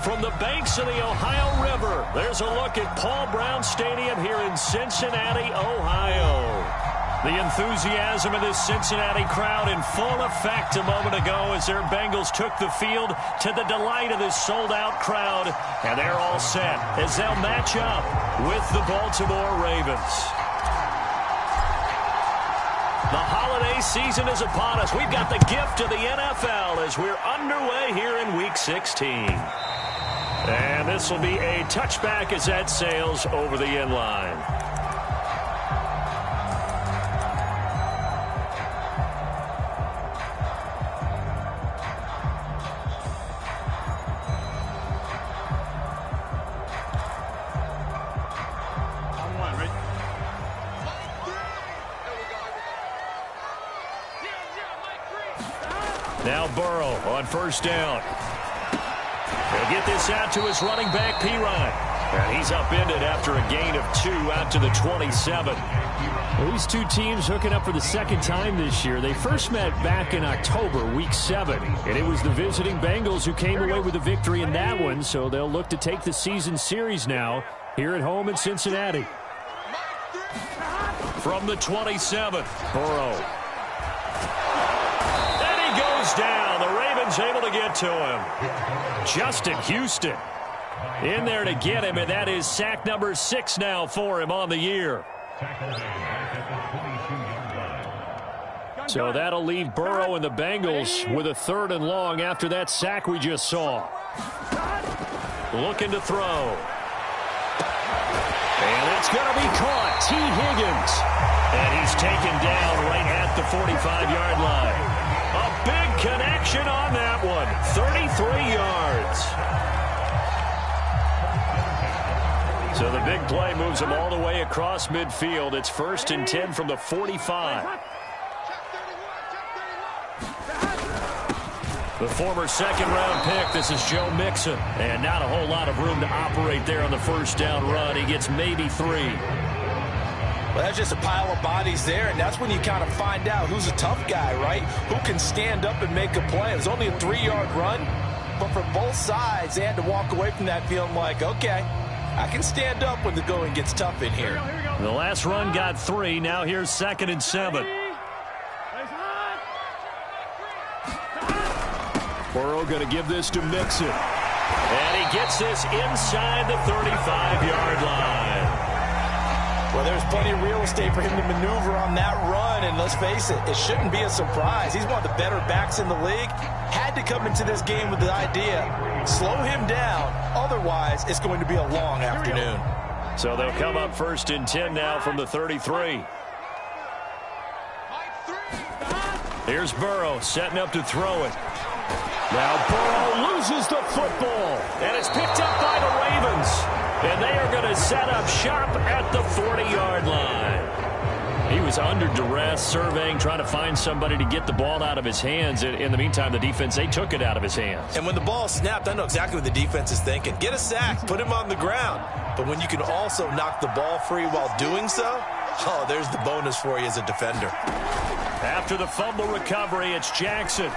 from the banks of the Ohio River, there's a look at Paul Brown Stadium here in Cincinnati, Ohio. The enthusiasm of this Cincinnati crowd in full effect a moment ago as their Bengals took the field to the delight of this sold-out crowd. And they're all set as they'll match up with the Baltimore Ravens. The holiday season is upon us. We've got the gift of the NFL as we're underway here in Week 16. And this will be a touchback as that sails over the end line. Now Burrow on first down. He'll get this out to his running back, Pirine. And he's upended after a gain of 2 out to the 27. Well, these two teams hooking up for the second time this year. They first met back in October, Week 7. And it was the visiting Bengals who came away with the victory in that one. So they'll look to take the season series now here at home in Cincinnati. From the 27, Burrow. Down. The Ravens able to get to him. Justin Houston in there to get him, and that is sack number 6 now for him on the year. So that'll leave Burrow and the Bengals with a 3rd and long after that sack we just saw. Looking to throw. And that's going to be caught. T. Higgins. And he's taken down right at the 45-yard line. A big connection on that one. 33 yards. So the big play moves him all the way across midfield. It's 1st and 10 from the 45. The former second-round pick, this is Joe Mixon. And not a whole lot of room to operate there on the first down run. He gets maybe 3. Well, that's just a pile of bodies there, and that's when you kind of find out who's a tough guy, right? Who can stand up and make a play. It was only a 3-yard run, but for both sides, they had to walk away from that feeling like, okay, I can stand up when the going gets tough in here. The last run got 3. Now here's 2nd and 7. Burrow going to give this to Mixon. And he gets this inside the 35-yard line. Well, there's plenty of real estate for him to maneuver on that run, and let's face it, it shouldn't be a surprise. He's one of the better backs in the league. Had to come into this game with the idea, slow him down, otherwise it's going to be a long afternoon. So they'll come up 1st and 10 now from the 33. Here's Burrow setting up to throw it. Now Burrow loses the football, and it's picked up by the Ravens. And they are going to set up shop at the 40-yard line. He was under duress, surveying, trying to find somebody to get the ball out of his hands. In the meantime, the defense, they took it out of his hands. And when the ball snapped, I know exactly what the defense is thinking. Get a sack, put him on the ground. But when you can also knock the ball free while doing so, oh, there's the bonus for you as a defender. After the fumble recovery, it's Jackson.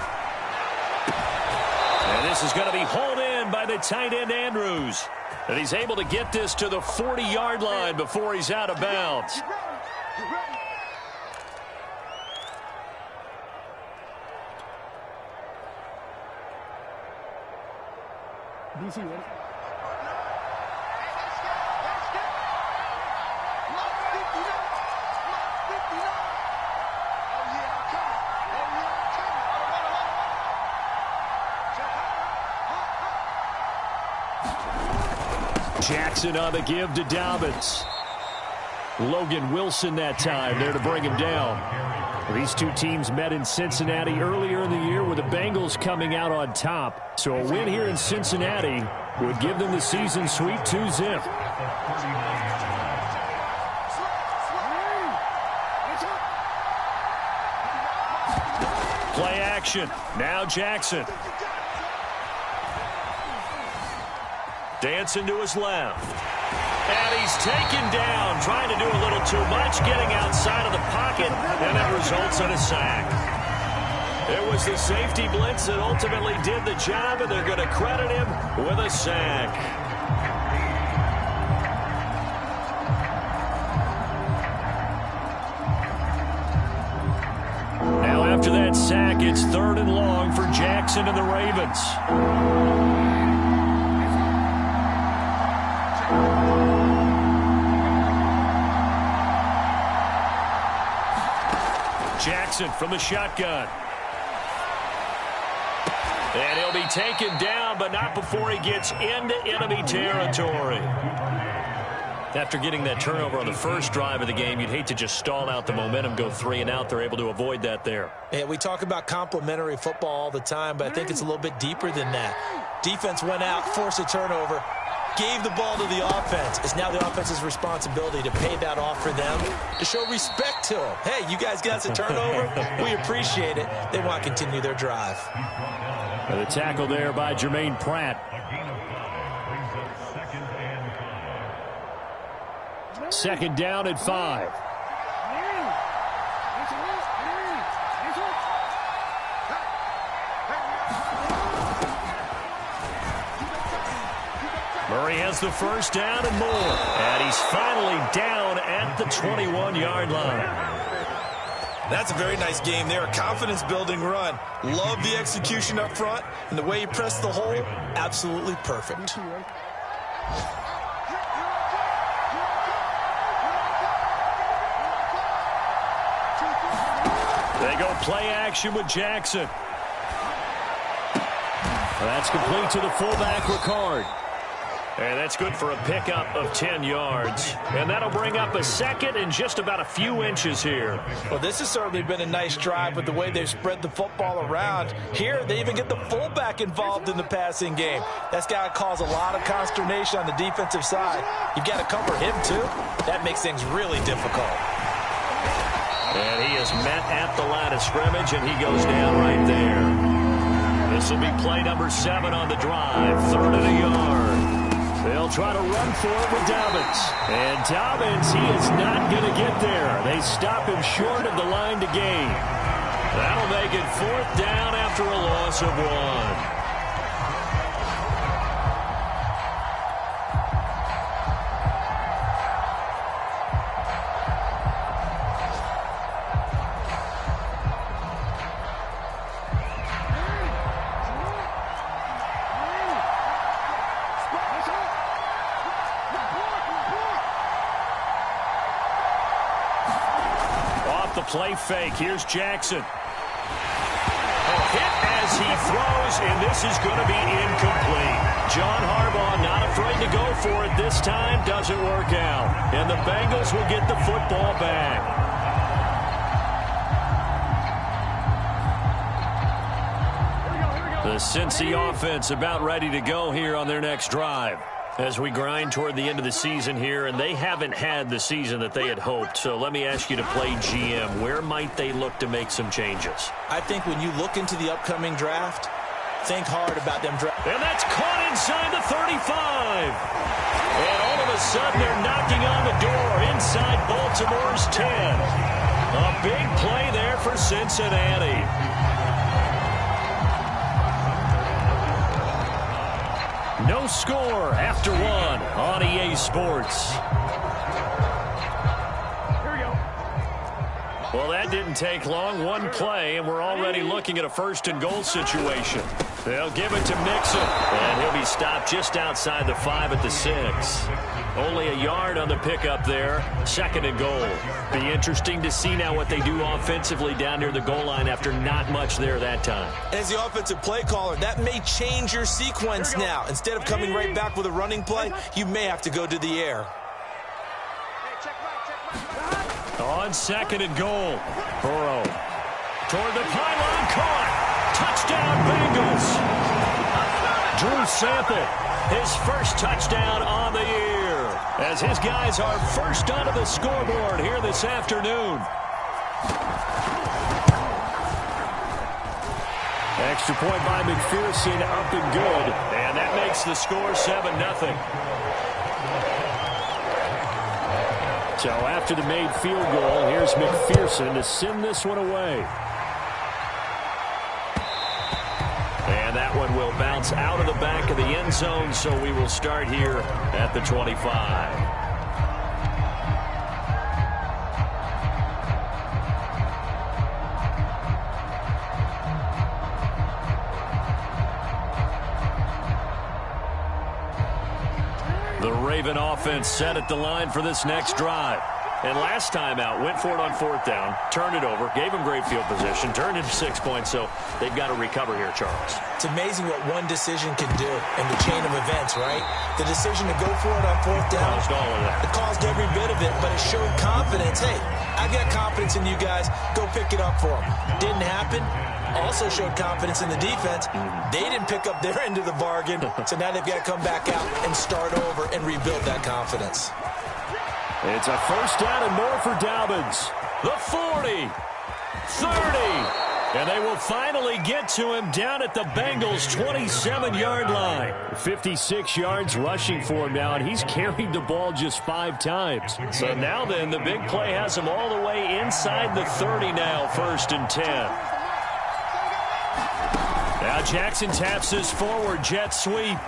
And this is going to be hauled in by the tight end, Andrews. And he's able to get this to the 40-yard line before he's out of bounds. Jackson on the give to Dobbins. Logan Wilson that time there to bring him down. These two teams met in Cincinnati earlier in the year with the Bengals coming out on top. So a win here in Cincinnati would give them the season sweep 2-zip. Play action. Now Jackson. Dancing to his left. And he's taken down, trying to do a little too much, getting outside of the pocket, and that results in a sack. It was the safety blitz that ultimately did the job, and they're going to credit him with a sack. Now after that sack, it's 3rd and long for Jackson and the Ravens. Jackson from the shotgun. And he'll be taken down, but not before he gets into enemy territory. After getting that turnover on the first drive of the game, you'd hate to just stall out the momentum, go 3 and out. They're able to avoid that there. Yeah, we talk about complementary football all the time, but I think it's a little bit deeper than that. Defense went out, forced a turnover, gave the ball to the offense. It's now the offense's responsibility to pay that off for them, to show respect to them. Hey, you guys got us a turnover. We appreciate it. They want to continue their drive. And the tackle there by Jermaine Pratt. 2nd down at 5. Murray has the first down and more. And he's finally down at the 21-yard line. That's a very nice game there. A confidence-building run. Love the execution up front. And the way he pressed the hole, absolutely perfect. They go play action with Jackson. That's complete to the fullback, Ricard. And that's good for a pickup of 10 yards. And that'll bring up a 2nd and just about a few inches here. Well, this has certainly been a nice drive with the way they've spread the football around. Here, they even get the fullback involved in the passing game. That's got to cause a lot of consternation on the defensive side. You've got to cover him, too. That makes things really difficult. And he is met at the line of scrimmage, and he goes down right there. This will be play number 7 on the drive. 3rd and a yard. They'll try to run for it with Dobbins. And Dobbins, he is not going to get there. They stop him short of the line to gain. That'll make it 4th down after a loss of 1. Play fake. Here's Jackson. A hit as he throws, and this is going to be incomplete. John Harbaugh not afraid to go for it this time. Doesn't work out. And the Bengals will get the football back. The Cincy offense about ready to go here on their next drive. As we grind toward the end of the season here, and they haven't had the season that they had hoped. So let me ask you to play GM. Where might they look to make some changes? I think when you look into the upcoming draft, think hard about them draft. And that's caught inside the 35. And all of a sudden, they're knocking on the door inside Baltimore's 10. A big play there for Cincinnati. No score after 1 on EA Sports. Well, that didn't take long. One play, and we're already looking at a 1st and goal situation. They'll give it to Mixon, and he'll be stopped just outside the 5 at the 6. Only a yard on the pickup there. 2nd and goal. Be interesting to see now what they do offensively down near the goal line after not much there that time. As the offensive play caller, that may change your sequence now. Instead of coming right back with a running play, you may have to go to the air. On 2nd and goal. Burrow toward the pylon, caught. Touchdown, Bengals. Drew Sample, his first touchdown on the year, as his guys are first onto the scoreboard here this afternoon. Extra point by McPherson, up and good. And that makes the score 7-0. So after the made field goal, here's McPherson to send this one away. bounce out of the back of the end zone, so we will start here at the 25. The Raven offense set at the line for this next drive. And last time out, went for it on fourth down, turned it over, gave them great field position, turned into 6 points, so they've got to recover here, Charles. It's amazing what one decision can do in the chain of events, right? The decision to go for it on fourth down. Caused all of that. It caused every bit of it, but it showed confidence. Hey, I got confidence in you guys. Go pick it up for them. Didn't happen. Also showed confidence in the defense. They didn't pick up their end of the bargain, so now they've got to come back out and start over and rebuild that confidence. It's a first down and more for Dobbins. The 40, 30, and they will finally get to him down at the Bengals' 27-yard line. 56 yards rushing for him now, and he's carried the ball just 5 times. So now then, the big play has him all the way inside the 30 now, 1st and 10. Now Jackson taps this forward jet sweep.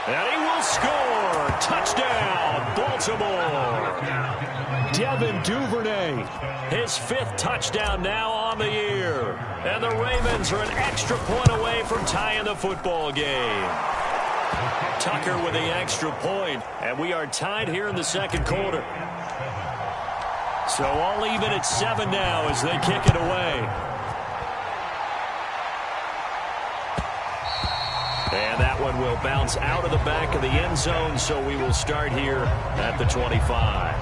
And he will score. Touchdown, Baltimore. Devin Duvernay. His 5th touchdown now on the year. And the Ravens are an extra point away from tying the football game. Tucker with the extra point. And we are tied here in the second quarter. So all even at 7 now as they kick it away. And that one will bounce out of the back of the end zone, so we will start here at the 25.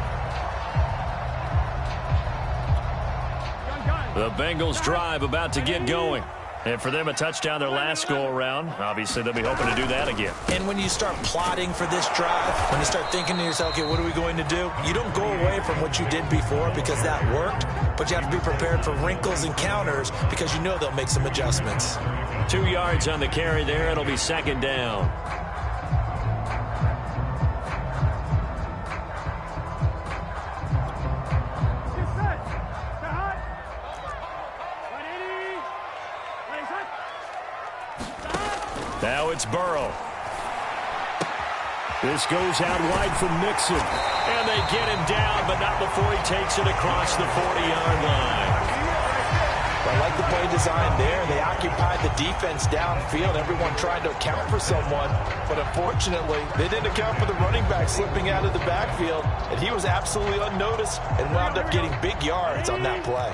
The Bengals drive about to get going. And for them, a touchdown their last go-around. Obviously, they'll be hoping to do that again. And when you start plotting for this drive, when you start thinking to yourself, okay, what are we going to do? You don't go away from what you did before because that worked, but you have to be prepared for wrinkles and counters because you know they'll make some adjustments. 2 yards on the carry there. It'll be 2nd down. Now it's Burrow. This goes out wide from Mixon. And they get him down, but not before he takes it across the 40-yard line. I like the play design there. They occupied the defense downfield. Everyone trying to account for someone. But unfortunately, they didn't account for the running back slipping out of the backfield. And he was absolutely unnoticed and wound up getting big yards on that play.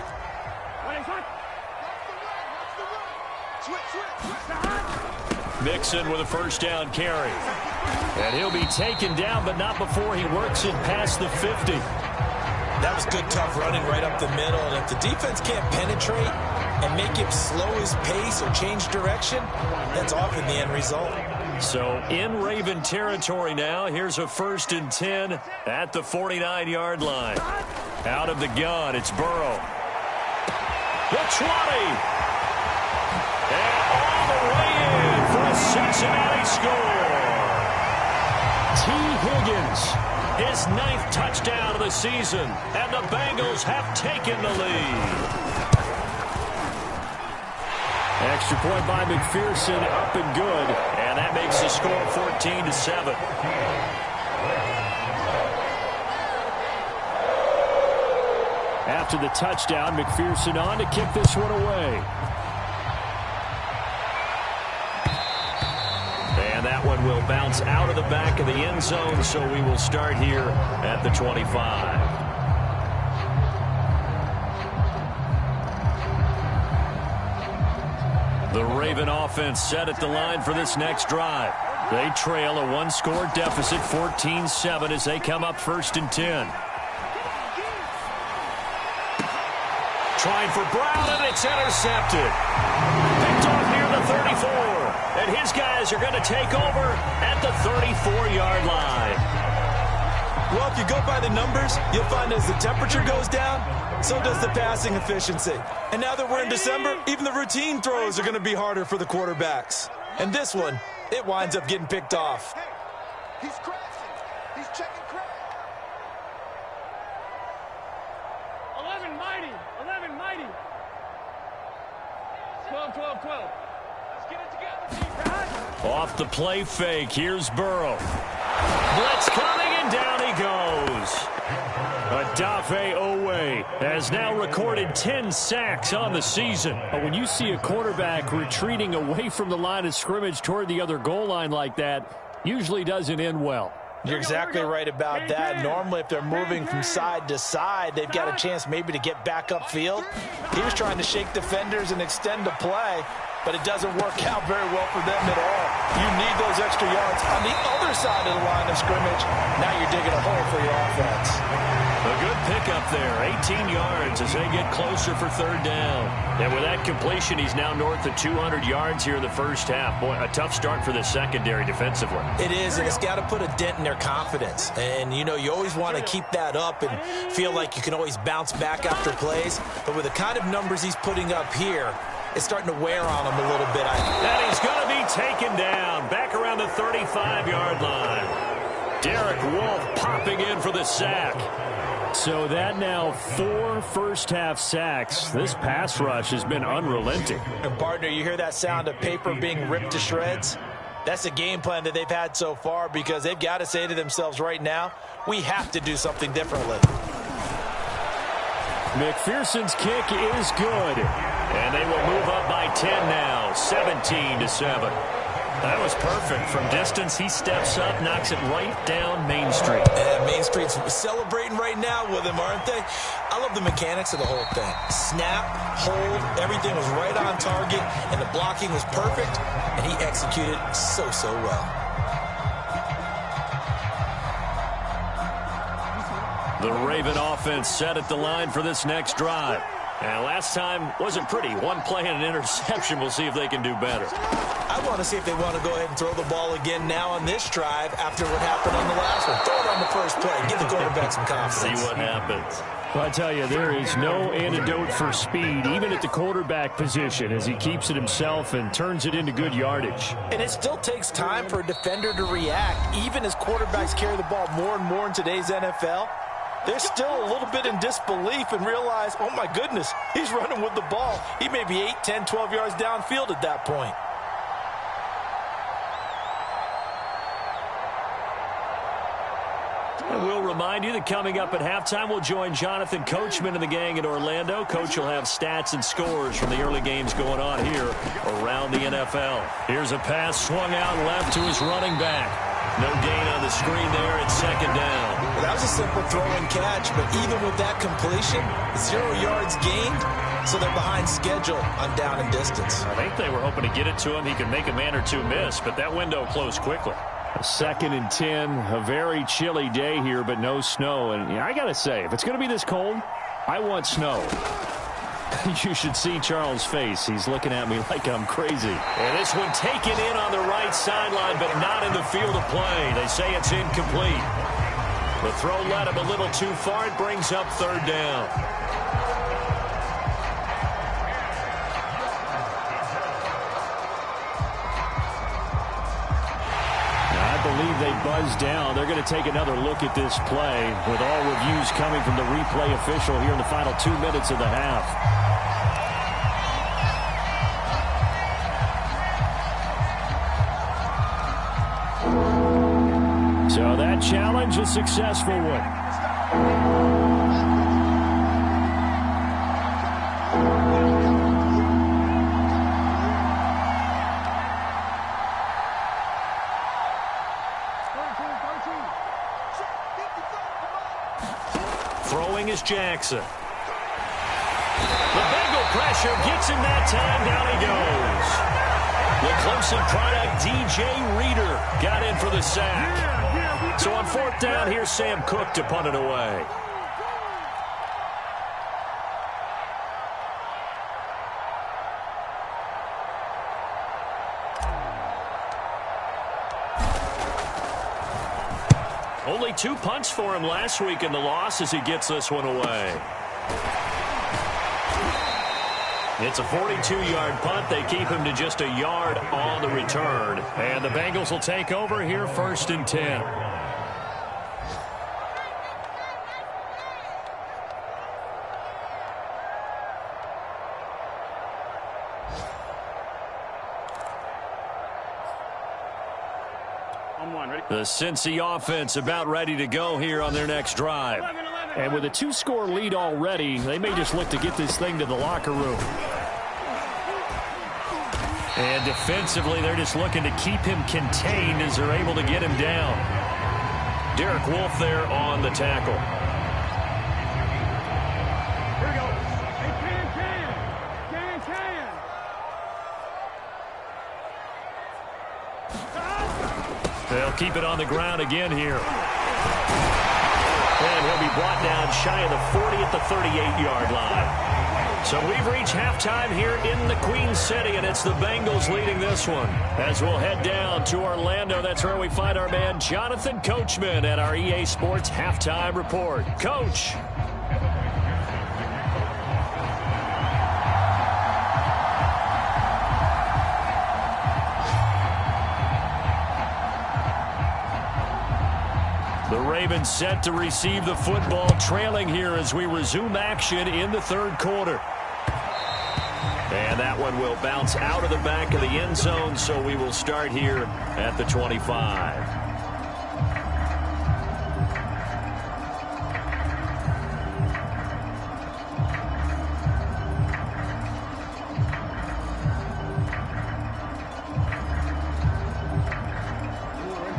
Mixon with a first down carry. And he'll be taken down, but not before he works it past the 50. That was good, tough running right up the middle. And if the defense can't penetrate and make him slow his pace or change direction, that's often the end result. So in Raven territory now, here's a 1st and 10 at the 49-yard line. Out of the gun, it's Burrow. The 20. And all the way in for a Cincinnati score. T. Higgins. His 9th touchdown of the season, and the Bengals have taken the lead. Extra point by McPherson, up and good. And that makes the score 14-7. After the touchdown, McPherson on to kick this one away. And that one will bounce out of the back of the end zone, so we will start here at the 25. The Raven offense set at the line for this next drive. They trail a 1-score deficit, 14-7, as they come up 1st and 10. Trying for Brown, and it's intercepted. Picked off near the 34. And his guys are going to take over at the 34-yard line. Well, if you go by the numbers, you'll find as the temperature goes down, so does the passing efficiency. And now that we're in December, even the routine throws are going to be harder for the quarterbacks. And this one, it winds up getting picked off. He's crashing. He's checking crash. 11 mighty. 11 mighty. 12, 12, 12. Off the play fake, here's Burrow. Blitz coming, and down he goes. Odafe Owe has now recorded 10 sacks on the season. But when you see a quarterback retreating away from the line of scrimmage toward the other goal line like that, usually doesn't end well. You're exactly right about that. Normally, if they're moving from side to side, they've got a chance maybe to get back upfield. He was trying to shake defenders and extend the play, but it doesn't work out very well for them at all. You need those extra yards on the other side of the line of scrimmage. Now you're digging a hole for your offense. A good pickup there, 18 yards as they get closer for third down. And with that completion, he's now north of 200 yards here in the first half. Boy, a tough start for the secondary defensively. It is, and it's got to put a dent in their confidence. And, you know, you always want to keep that up and feel like you can always bounce back after plays. But with the kind of numbers he's putting up here, it's starting to wear on him a little bit. And he's going to be taken down back around the 35-yard line. Derek Wolfe popping in for the sack. So that now 4 first-half sacks. This pass rush has been unrelenting. And, partner, you hear that sound of paper being ripped to shreds? That's the game plan that they've had so far because they've got to say to themselves right now, we have to do something differently. McPherson's kick is good. And they will move up by 10 now, 17-7. That was perfect. From distance, he steps up, knocks it right down Main Street. And Main Street's celebrating right now with him, aren't they? I love the mechanics of the whole thing. Snap, hold, everything was right on target, and the blocking was perfect, and he executed so well. The Raven offense set at the line for this next drive. And last time wasn't pretty. One play and an interception. We'll see if they can do better. I want to see if they want to go ahead and throw the ball again now on this drive after what happened on the last one. Throw it on the first play. Give the quarterback some confidence. See what happens. Well, I tell you, there is no antidote for speed, even at the quarterback position, as he keeps it himself and turns it into good yardage. And it still takes time for a defender to react, even as quarterbacks carry the ball more and more in today's NFL. They're still a little bit in disbelief and realize, oh, my goodness, he's running with the ball. He may be 8, 10, 12 yards downfield at that point. And we'll remind you that coming up at halftime, we'll join Jonathan Coachman and the gang in Orlando. Coach will have stats and scores from the early games going on here around the NFL. Here's a pass swung out left to his running back. No gain on the screen there at second down. Well, that was a simple throw and catch, but even with that completion, 0 yards gained, so they're behind schedule on down and distance. I think they were hoping to get it to him. He could make a man or two miss, but that window closed quickly. A 2nd and 10, a very chilly day here, but no snow. And I got to say, if it's going to be this cold, I want snow. You should see Charles' face. He's looking at me like I'm crazy. And this one taken in on the right sideline, but not in the field of play. They say it's incomplete. The throw led him a little too far. It brings up third down. I believe they buzzed down. They're going to take another look at this play with all reviews coming from the replay official here in the final 2 minutes of the half. So that challenge, a successful one. Throwing is Jackson. The Bengal pressure gets him that time. Down he goes. The Clemson product, DJ Reader, got in for the sack. So on fourth down, here's Sam Cook to punt it away. Only 2 punts for him last week in the loss as he gets this one away. It's a 42-yard punt. They keep him to just a yard on the return. And the Bengals will take over here 1st and 10. The Cincy offense about ready to go here on their next drive. And with a 2-score lead already, they may just look to get this thing to the locker room. And defensively, they're just looking to keep him contained as they're able to get him down. Derek Wolfe there on the tackle. Here we go. Hey, can. They'll keep it on the ground again here. And he'll be brought down shy of the 40 at the 38-yard line. So we've reached halftime here in the Queen City, and it's the Bengals leading this one. As we'll head down to Orlando, that's where we find our man Jonathan Coachman at our EA Sports Halftime Report. Coach. The Ravens set to receive the football, trailing here as we resume action in the third quarter. And that one will bounce out of the back of the end zone, so we will start here at the 25.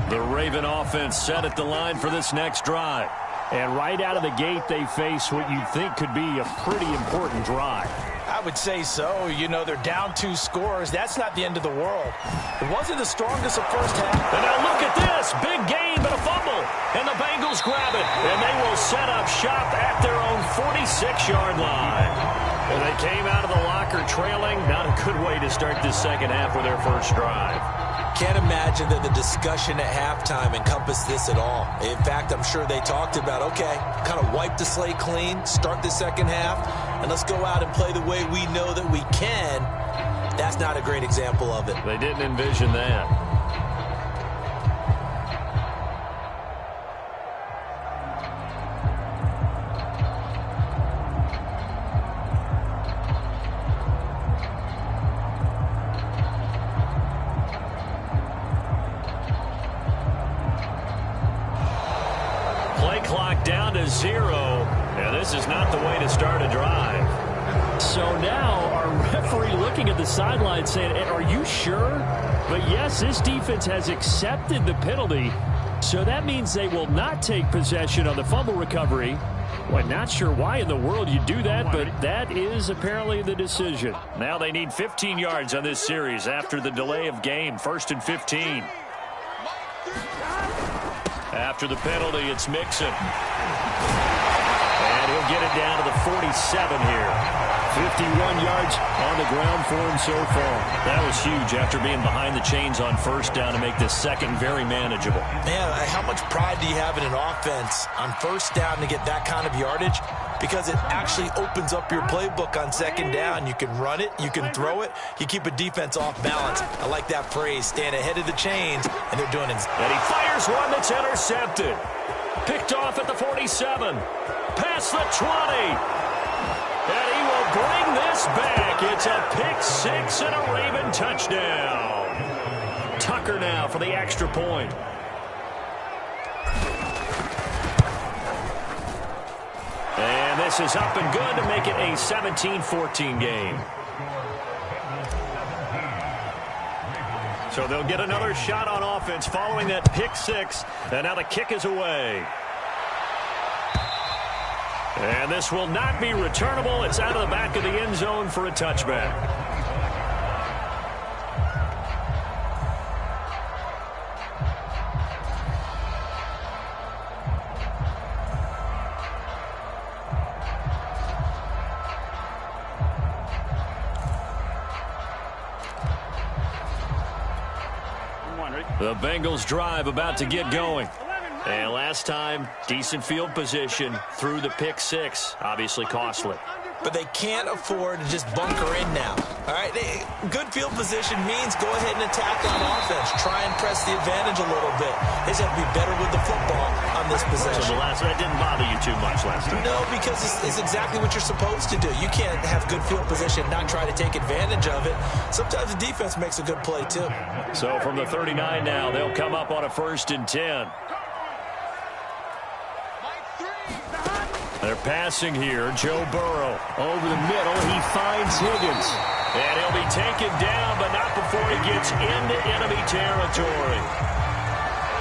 The Raven offense set at the line for this next drive. And right out of the gate, they face what you'd think could be a pretty important drive. I would say so. You know, they're down 2 scores. That's not the end of the world. It wasn't the strongest of first half. And now look at this. Big gain, but a fumble. And the Bengals grab it. And they will set up shop at their own 46-yard line. And they came out of the locker trailing. Not a good way to start this second half with their first drive. Can't imagine that the discussion at halftime encompassed this at all. In fact, I'm sure they talked about, okay, kind of wipe the slate clean, start the second half, and let's go out and play the way we know that we can. That's not a great example of it. They didn't envision that. Clock down to 0, and this is not the way to start a drive. So now our referee looking at the sideline saying, are you sure? But yes, this defense has accepted the penalty, so that means they will not take possession on the fumble recovery. Well, not sure why in the world you do that, but that is apparently the decision. Now they need 15 yards on this series after the delay of game. 1st and 15. After the penalty, it's Mixon. And he'll get it down to the 47 here. 51 yards on the ground for him so far. That was huge after being behind the chains on first down to make this second very manageable. Man, how much pride do you have in an offense on first down to get that kind of yardage? Because it actually opens up your playbook on second down. You can run it, you can throw it, you keep a defense off balance. I like that phrase, staying ahead of the chains, and they're doing it. And he fires one that's intercepted. Picked off at the 47. Past the 20. And he will bring this back. It's a pick-6 and a Raven touchdown. Tucker now for the extra point. And this is up and good to make it a 17-14 game. So they'll get another shot on offense following that pick-6. And now the kick is away. And this will not be returnable. It's out of the back of the end zone for a touchback. The Bengals drive about to get going. And last time, decent field position through the pick six. Obviously costly. But they can't afford to just bunker in now. All right, good field position means go ahead and attack on offense. Try and press the advantage a little bit. They just have to be better with the football on this possession. So that didn't bother you too much last time? No, because it's exactly what you're supposed to do. You can't have good field position and not try to take advantage of it. Sometimes the defense makes a good play, too. So from the 39 now, they'll come up on a 1st and 10. They're passing here. Joe Burrow over the middle. He finds Higgins. And he'll be taken down, but not before he gets into enemy territory.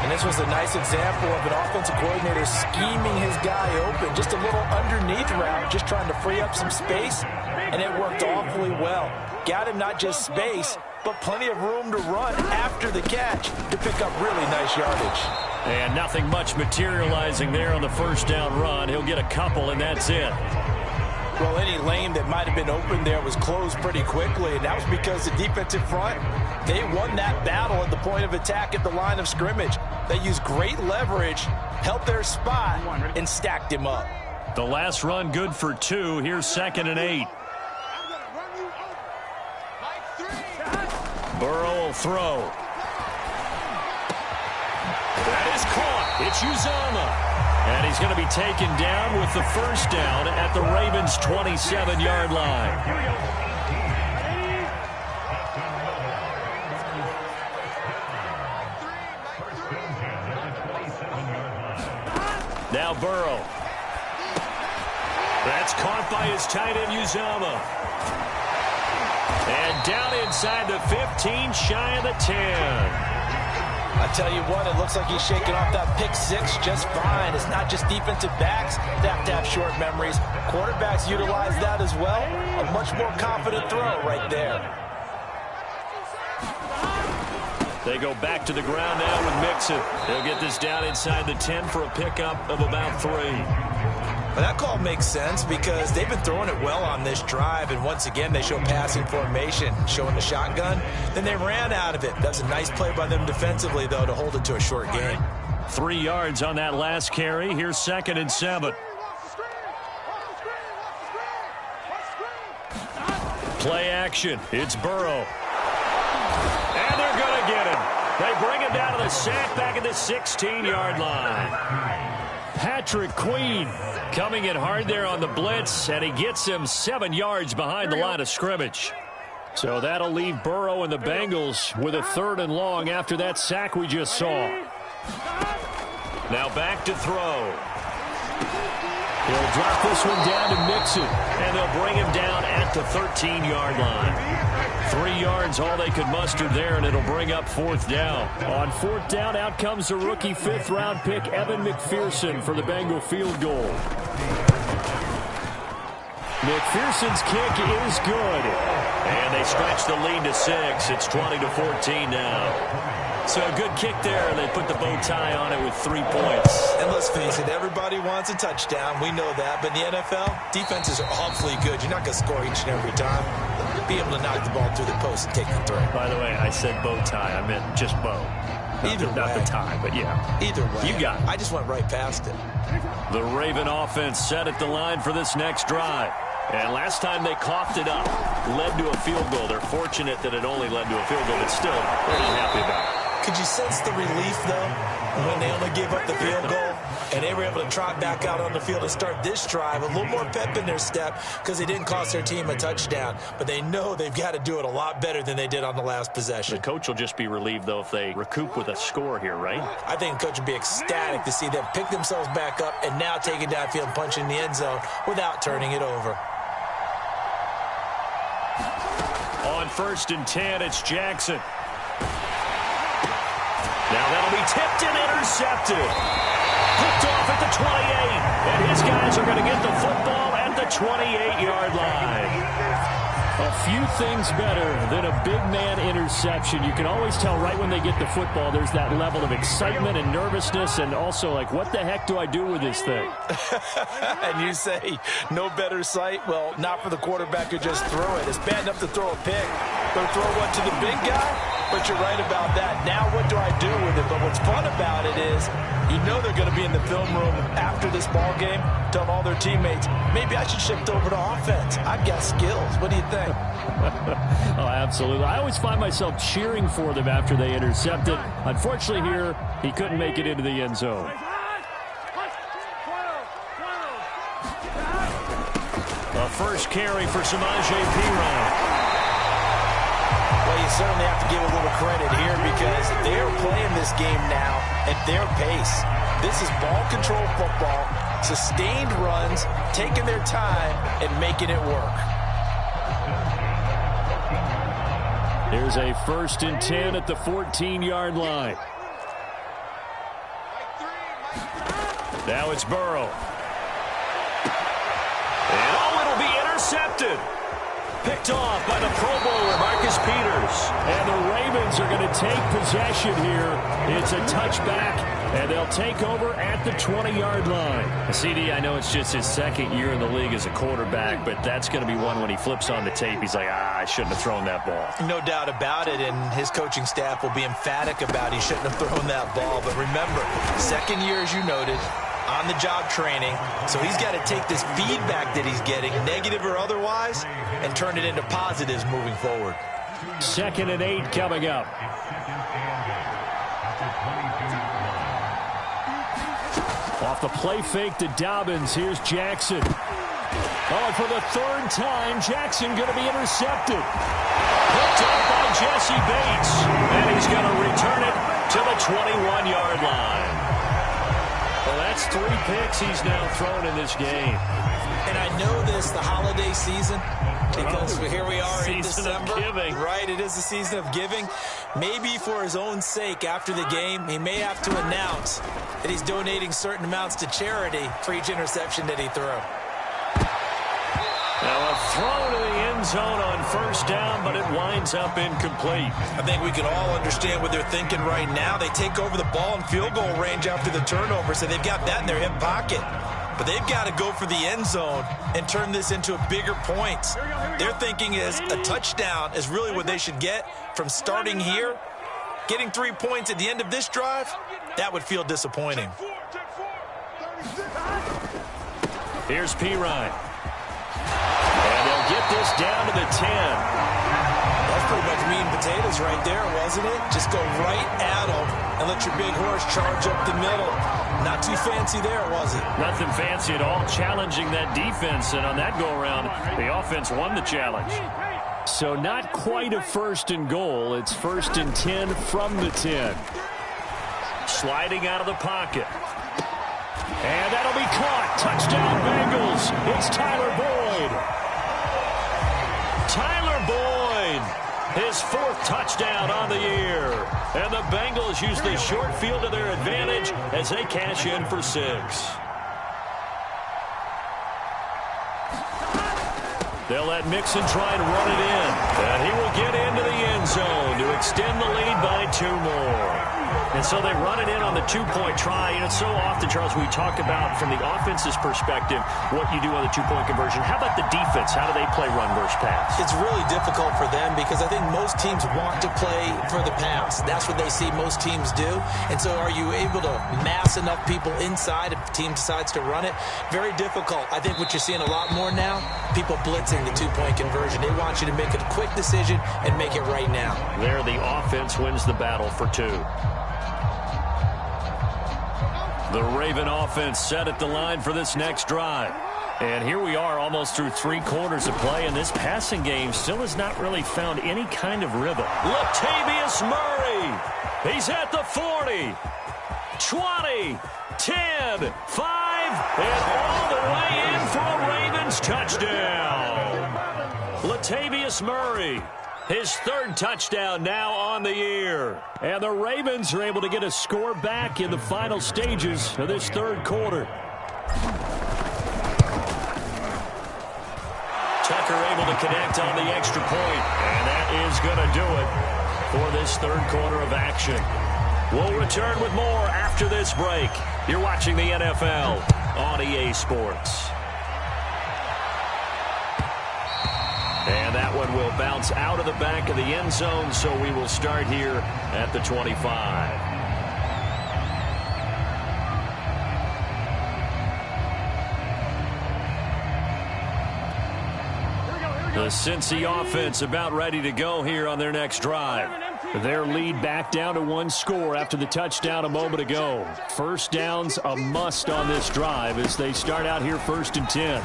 And this was a nice example of an offensive coordinator scheming his guy open. Just a little underneath route, just trying to free up some space. And it worked awfully well. Got him not just space, but plenty of room to run after the catch to pick up really nice yardage. And nothing much materializing there on the 1st down run. He'll get a couple, and that's it. Well, any lane that might have been open there was closed pretty quickly, and that was because the defensive front, they won that battle at the point of attack at the line of scrimmage. They used great leverage, held their spot, and stacked him up. The last run good for 2. Here's 2nd and 8. Burrow will throw. That is caught. It's Uzomah. And he's going to be taken down with the 1st down at the Ravens' 27-yard line. Now Burrow. That's caught by his tight end, Uzomah. And down inside the 15, shy of the 10. I tell you what, it looks like he's shaking off that pick six just fine. It's not just defensive backs that have to have short memories. Quarterbacks utilize that as well. A much more confident throw right there. They go back to the ground now with Mixon. They'll get this down inside the 10 for a pickup of about 3. Well, that call makes sense because they've been throwing it well on this drive, and once again they show passing formation, showing the shotgun. Then they ran out of it. That was a nice play by them defensively, though, to hold it to a short gain. 3 yards on that last carry. Here's 2nd and 7. Play action. It's Burrow. And they're going to get him. They bring him down to the sack back at the 16-yard line. Patrick Queen coming in hard there on the blitz, and he gets him 7 yards behind the line of scrimmage. So that'll leave Burrow and the Bengals with a 3rd and long after that sack we just saw. Now back to throw. He'll drop this one down to Mixon, and they'll bring him down at the 13-yard line. 3 yards, all they could muster there, and it'll bring up 4th down. On 4th down, out comes the rookie 5th-round pick, Evan McPherson, for the Bengal field goal. McPherson's kick is good. And they stretch the lead to 6. It's 20-14 now. So a good kick there, and they put the bow tie on it with 3 points. And let's face it, everybody wants a touchdown. We know that. But in the NFL, defenses are awfully good. You're not going to score each and every time. Be able to knock the ball through the post and take the throw. By the way, I said bow tie. I meant just bow. Not the tie, but yeah. Either way. You got it. I just went right past it. The Raven offense set at the line for this next drive. And last time they coughed it up, led to a field goal. They're fortunate that it only led to a field goal, but still, they're not happy about it. Could you sense the relief, though, when they only gave up the field goal and they were able to trot back out on the field and start this drive? A little more pep in their step because they didn't cost their team a touchdown. But they know they've got to do it a lot better than they did on the last possession. The coach will just be relieved, though, if they recoup with a score here, right? I think the coach would be ecstatic to see them pick themselves back up and now take it downfield and punch in the end zone without turning it over. On 1st and 10, it's Jackson. Now that'll be tipped and intercepted. Hooked off at the 28. And his guys are going to get the football at the 28-yard line. A few things better than a big man interception. You can always tell right when they get the football, there's that level of excitement and nervousness, and also like, what the heck do I do with this thing? And you say, no better sight? Well, not for the quarterback who just threw it. It's bad enough to throw a pick, but throw one to the big guy? But you're right about that. Now what do I do with it? But what's fun about it is you know they're going to be in the film room after this ball game telling all their teammates, maybe I should shift over to offense. I've got skills. What do you think? Oh, absolutely. I always find myself cheering for them after they intercept it. Unfortunately here, he couldn't make it into the end zone. A first carry for Samaje Perine. Well, you certainly have to give a little credit here because they're playing this game now at their pace. This is ball control football, sustained runs, taking their time and making it work. Here's a 1st and 10 at the 14-yard line. Now it's Burrow. And it'll be intercepted. Picked off by the Pro Bowler, Marcus Peters. And the Ravens are going to take possession here. It's a touchback, and they'll take over at the 20-yard line. CD, I know it's just his 2nd year in the league as a quarterback, but that's going to be one when he flips on the tape. He's like, I shouldn't have thrown that ball. No doubt about it, and his coaching staff will be emphatic about he shouldn't have thrown that ball. But remember, 2nd year, as you noted, on-the-job training, so he's got to take this feedback that he's getting, negative or otherwise, and turn it into positives moving forward. 2nd and 8 coming up. Off the play fake to Dobbins. Here's Jackson. Oh, and for the 3rd time, Jackson going to be intercepted. Picked up by Jesse Bates, and he's going to return it to the 21-yard line. Well, that's 3 picks he's now thrown in this game. And I know this, the holiday season, because here we are in December. Season of giving. Right, it is the season of giving. Maybe for his own sake after the game, he may have to announce that he's donating certain amounts to charity for each interception that he threw. Now a throw to the end zone on 1st down, but it winds up incomplete. I think we can all understand what they're thinking right now. They take over the ball in field goal range after the turnover, so they've got that in their hip pocket. But they've got to go for the end zone and turn this into a bigger point. Their thinking is a touchdown is really what they should get from starting here. Getting 3 points at the end of this drive, that would feel disappointing. Here's Perine. And they'll get this down to the 10. That's pretty much meat and potatoes right there, wasn't it? Just go right at them and let your big horse charge up the middle. Not too fancy there, was it? Nothing fancy at all, challenging that defense. And on that go-around, the offense won the challenge. So not quite a 1st and goal. It's 1st and 10 from the 10. Sliding out of the pocket. And that'll be caught. Touchdown, Bengals. It's Tyler Boyd. Tyler Boyd, his 4th touchdown on the year. And the Bengals use the short field to their advantage as they cash in for 6. They'll let Mixon try and run it in. And he will get into the end zone to extend the lead by 2 more. And so they run it in on the 2-point try. And it's so often, Charles, we talk about from the offense's perspective what you do on the 2-point conversion. How about the defense? How do they play run versus pass? It's really difficult for them because I think most teams want to play for the pass. That's what they see most teams do. And so are you able to mass enough people inside if the team decides to run it? Very difficult. I think what you're seeing a lot more now, people blitzing the 2-point conversion. They want you to make a quick decision and make it right now. There, the offense wins the battle for 2. The Raven offense set at the line for this next drive. And here we are almost through 3 quarters of play, and this passing game still has not really found any kind of rhythm. Latavius Murray. He's at the 40, 20, 10, 5, and all the way in for a Ravens touchdown. Latavius Murray. His 3rd touchdown now on the year. And the Ravens are able to get a score back in the final stages of this 3rd quarter. Tucker able to connect on the extra point. And that is going to do it for this 3rd quarter of action. We'll return with more after this break. You're watching the NFL on EA Sports. And that That one will bounce out of the back of the end zone, so we will start here at the 25. The Cincy offense about ready to go here on their next drive. Their lead back down to one score after the touchdown a moment ago. First down's a must on this drive as they start out here 1st and 10.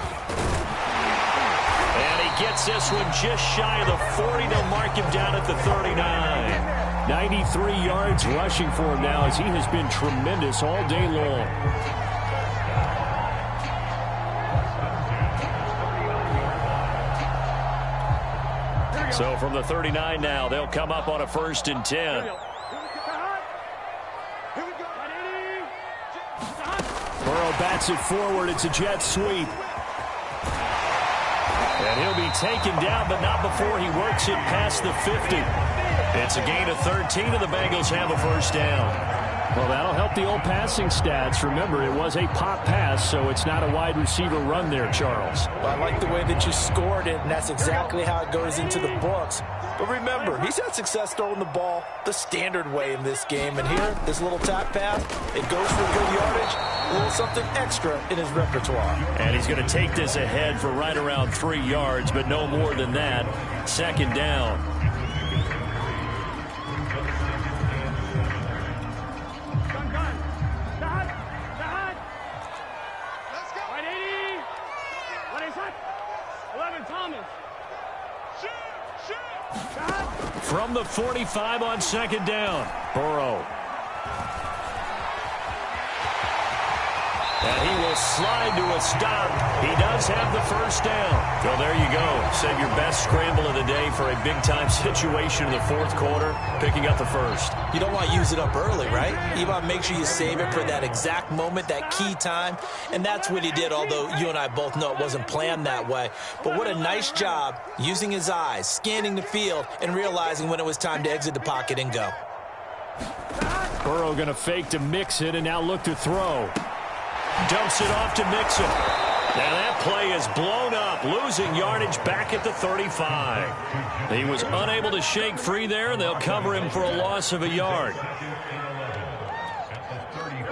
And he gets this one just shy of the 40. They'll mark him down at the 39. 93 yards rushing for him now as he has been tremendous all day long. So from the 39 now, they'll come up on a 1st and 10. Burrow bats it forward. It's a jet sweep. And he'll be taken down, but not before he works it past the 50. It's a gain of 13, and the Bengals have a 1st down. Well, that'll help the old passing stats. Remember, it was a pop pass, so it's not a wide receiver run there, Charles. Well, I like the way that you scored it, and that's exactly how it goes into the books. But remember, he's had success throwing the ball the standard way in this game. And here, this little tap pass, it goes for good yardage, a little something extra in his repertoire. And he's going to take this ahead for right around 3 yards, but no more than that. 2nd down. From the 45 on 2nd down. Burrow. And he will slide to a stop. He does have the 1st down. Well, there you go. Save your best scramble of the day for a big-time situation in the 4th quarter, picking up the 1st. You don't want to use it up early, right? You want to make sure you save it for that exact moment, that key time. And that's what he did, although you and I both know it wasn't planned that way. But what a nice job using his eyes, scanning the field, and realizing when it was time to exit the pocket and go. Burrow going to fake to Mixon and now look to throw. Dumps it off to Mixon. Now that play is blown up, losing yardage back at the 35. He was unable to shake free there, and they'll cover him for a loss of a yard.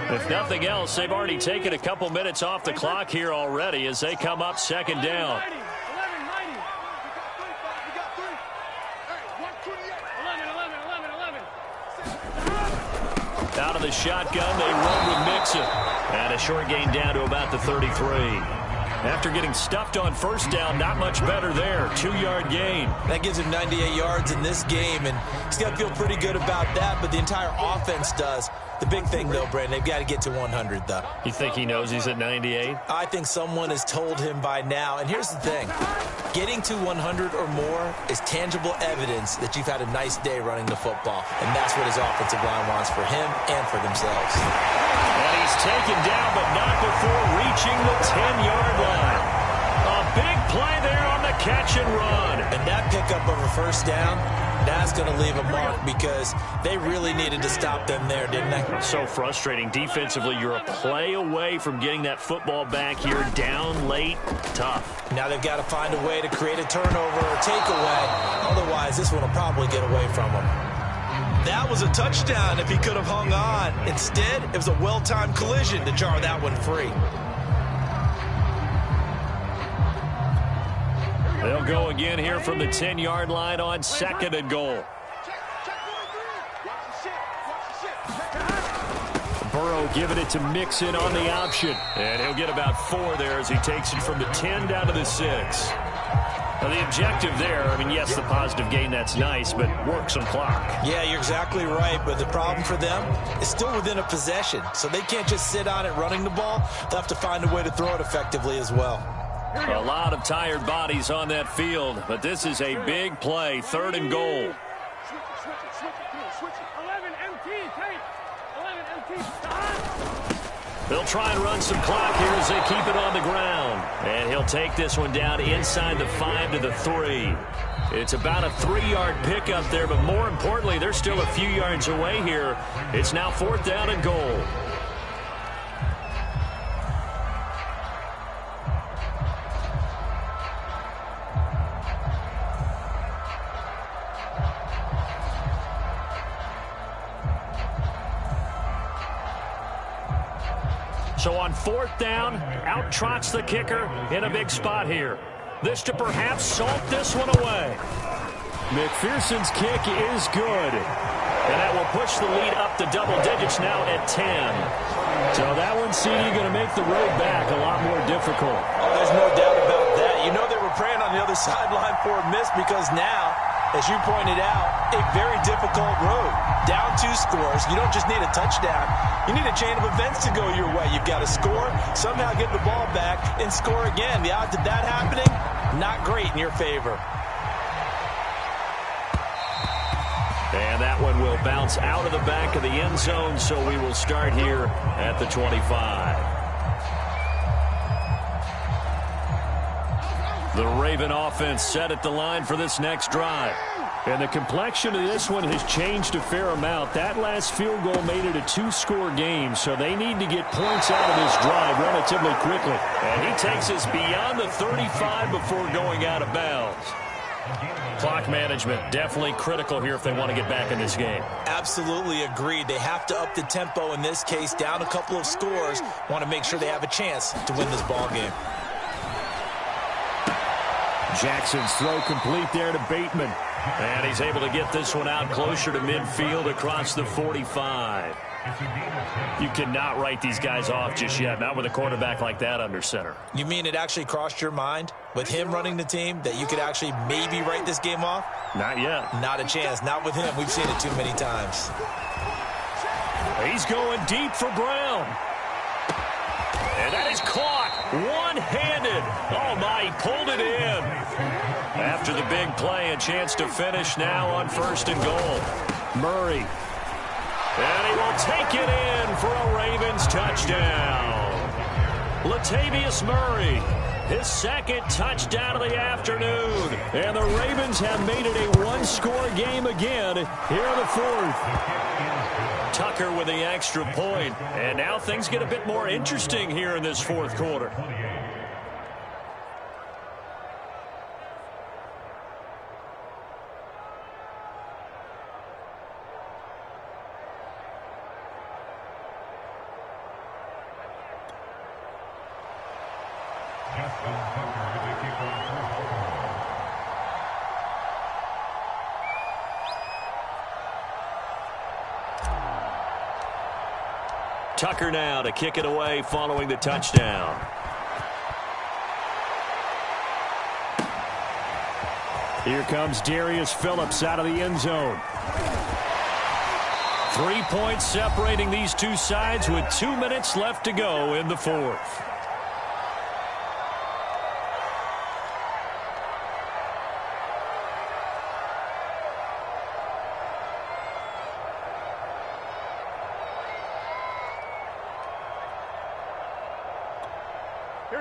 If nothing else, they've already taken a couple minutes off the clock here already as they come up 2nd down. Out of the shotgun, they run with Mixon. And a short gain down to about the 33. After getting stuffed on 1st down, not much better there. 2-yard gain. That gives him 98 yards in this game, and he's got to feel pretty good about that, but the entire offense does. The big thing, though, Brandon, they've got to get to 100, though. You think he knows he's at 98? I think someone has told him by now. And here's the thing. Getting to 100 or more is tangible evidence that you've had a nice day running the football. And that's what his offensive line wants for him and for themselves. And he's taken down, but not before reaching the 10-yard line. A big play there on the catch and run. And that pickup of a 1st down, that's going to leave a mark because they really needed to stop them there, didn't they? So frustrating. Defensively, you're a play away from getting that football back here. Down late, tough. Now they've got to find a way to create a turnover or takeaway. Otherwise, this one will probably get away from them. That was a touchdown if he could have hung on. Instead, it was a well-timed collision to jar that one free. They'll go again here from the 10-yard line on 2nd and goal. Burrow giving it to Mixon on the option. And he'll get about 4 there as he takes it from the 10 down to the 6. Now, the objective there, I mean, yes, the positive gain, that's nice, but work some clock. Yeah, you're exactly right, but the problem for them is still within a possession, so they can't just sit on it running the ball. They'll have to find a way to throw it effectively as well. A lot of tired bodies on that field, but this is a big play, 3rd and goal. They'll try and run some clock here as they keep it on the ground. And he'll take this one down inside the 5 to the 3. It's about a 3-yard pickup there, but more importantly, they're still a few yards away here. It's now 4th down and goal. So on 4th down, out trots the kicker in a big spot here. This to perhaps salt this one away. McPherson's kick is good. And that will push the lead up to double digits now at 10. So that one's going to make the road back a lot more difficult. Oh, there's no doubt about that. You know they were praying on the other sideline for a miss because now, as you pointed out, a very difficult road. Down 2 scores. You don't just need a touchdown. You need a chain of events to go your way. You've got to score, somehow get the ball back, and score again. The odds of that happening, not great in your favor. And that one will bounce out of the back of the end zone, so we will start here at the 25. The Raven offense set at the line for this next drive. And the complexion of this one has changed a fair amount. That last field goal made it a 2-score game, so they need to get points out of this drive relatively quickly. And he takes us beyond the 35 before going out of bounds. Clock management definitely critical here if they want to get back in this game. Absolutely agreed. They have to up the tempo in this case, down a couple of scores. Want to make sure they have a chance to win this ball game. Jackson's throw complete there to Bateman. And he's able to get this one out closer to midfield across the 45. You cannot write these guys off just yet, not with a quarterback like that under center. You mean it actually crossed your mind with him running the team that you could actually maybe write this game off? Not yet. Not a chance. Not with him. We've seen it too many times. He's going deep for Brown. And that is caught one-handed. Oh, my, he pulled it in. After the big play, a chance to finish now on 1st and goal. Murray. And he will take it in for a Ravens touchdown. Latavius Murray, his 2nd touchdown of the afternoon. And the Ravens have made it a 1-score game again here in the 4th. Tucker with the extra point. And now things get a bit more interesting here in this 4th quarter. Tucker now to kick it away following the touchdown. Here comes Darius Phillips out of the end zone. 3 points separating these two sides with 2 minutes left to go in the 4th.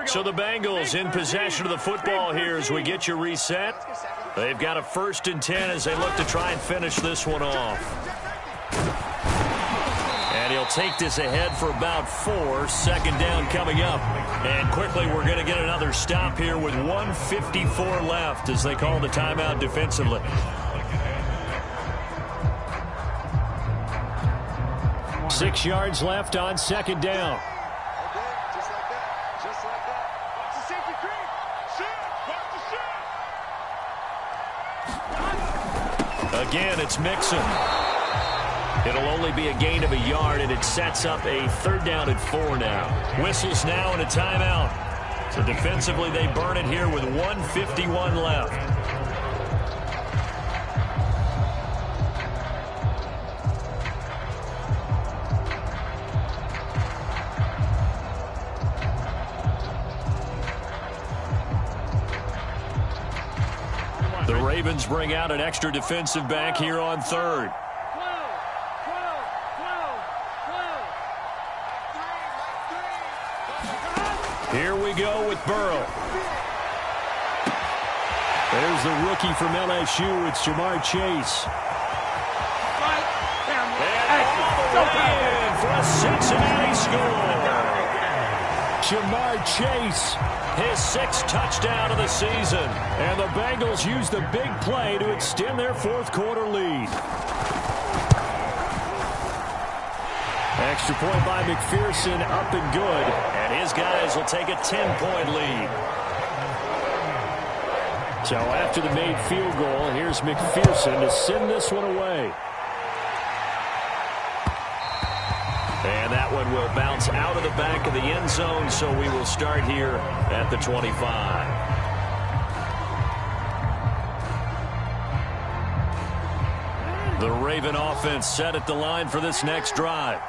So the Bengals in possession of the football here as we get you reset. They've got a 1st and 10 as they look to try and finish this one off. And he'll take this ahead for about 4. 2nd down coming up. And quickly we're going to get another stop here with 1:54 left as they call the timeout defensively. Six yards left on 2nd down. Again, it's Mixon. It'll only be a gain of a yard, and it sets up a 3rd down and 4 now. Whistles now and a timeout. So defensively, they burn it here with 1:51 left. The Ravens bring out an extra defensive back here on 3rd. Here we go with Burrow. There's the rookie from LSU. It's Jamar Chase. And for a Cincinnati score. Jamar Chase. His 6th touchdown of the season. And the Bengals use the big play to extend their 4th quarter lead. Extra point by McPherson, up and good. And his guys will take a 10-point lead. So after the made field goal, here's McPherson to send this one away. And that one will bounce out of the back of the end zone, so we will start here at the 25. The Raven offense set at the line for this next drive.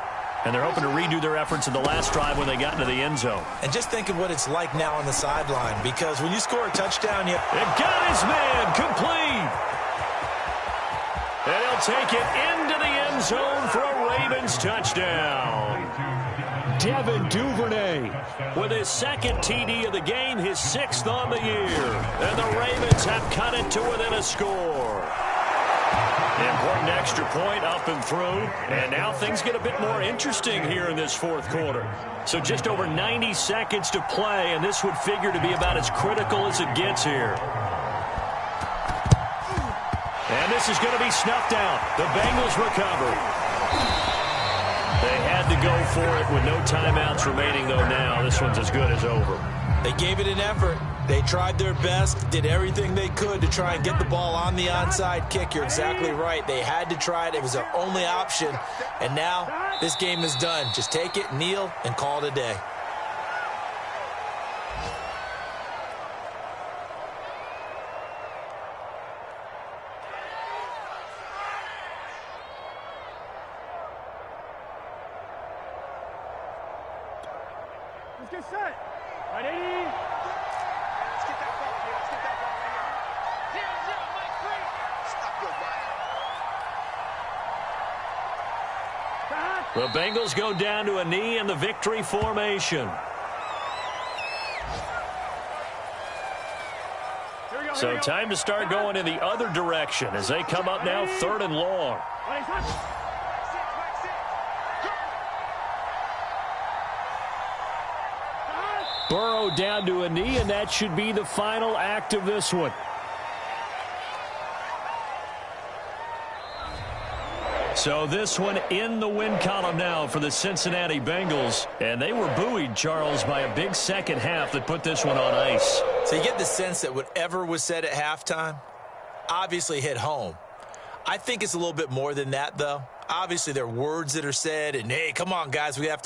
And they're hoping to redo their efforts in the last drive when they got into the end zone. And just think of what it's like now on the sideline, because when you score a touchdown, you... It got his man complete. And he'll take it into the end zone for a Ravens touchdown. Devin Duvernay with his second TD of the game, his 6th on the year. And the Ravens have cut it to within a score. Important extra point up and through. And now things get a bit more interesting here in this fourth quarter. So just over 90 seconds to play, and this would figure to be about as critical as it gets here. And this is going to be snuffed out. The Bengals recover. They had to go for it with no timeouts remaining, though, now. This one's as good as over. They gave it an effort. They tried their best, did everything they could to try and get the ball on the onside kick. You're exactly right. They had to try it. It was their only option. And now this game is done. Just take it, kneel, and call it a day. Let's get set. Right, 80. Let's get that ball here. Let's get that ball right here. 0-0, Mike, 3. Stop your body. Back. The Bengals go down to a knee in the victory formation. So time to start going in the other direction as they come up now 3rd and long. Burrow down to a knee, and that should be the final act of this one. So this one in the win column now for the Cincinnati Bengals. And they were buoyed, Charles, by a big second half that put this one on ice. So you get the sense that whatever was said at halftime obviously hit home. I think it's a little bit more than that, though. Obviously, there are words that are said, and, hey, come on, guys, we have to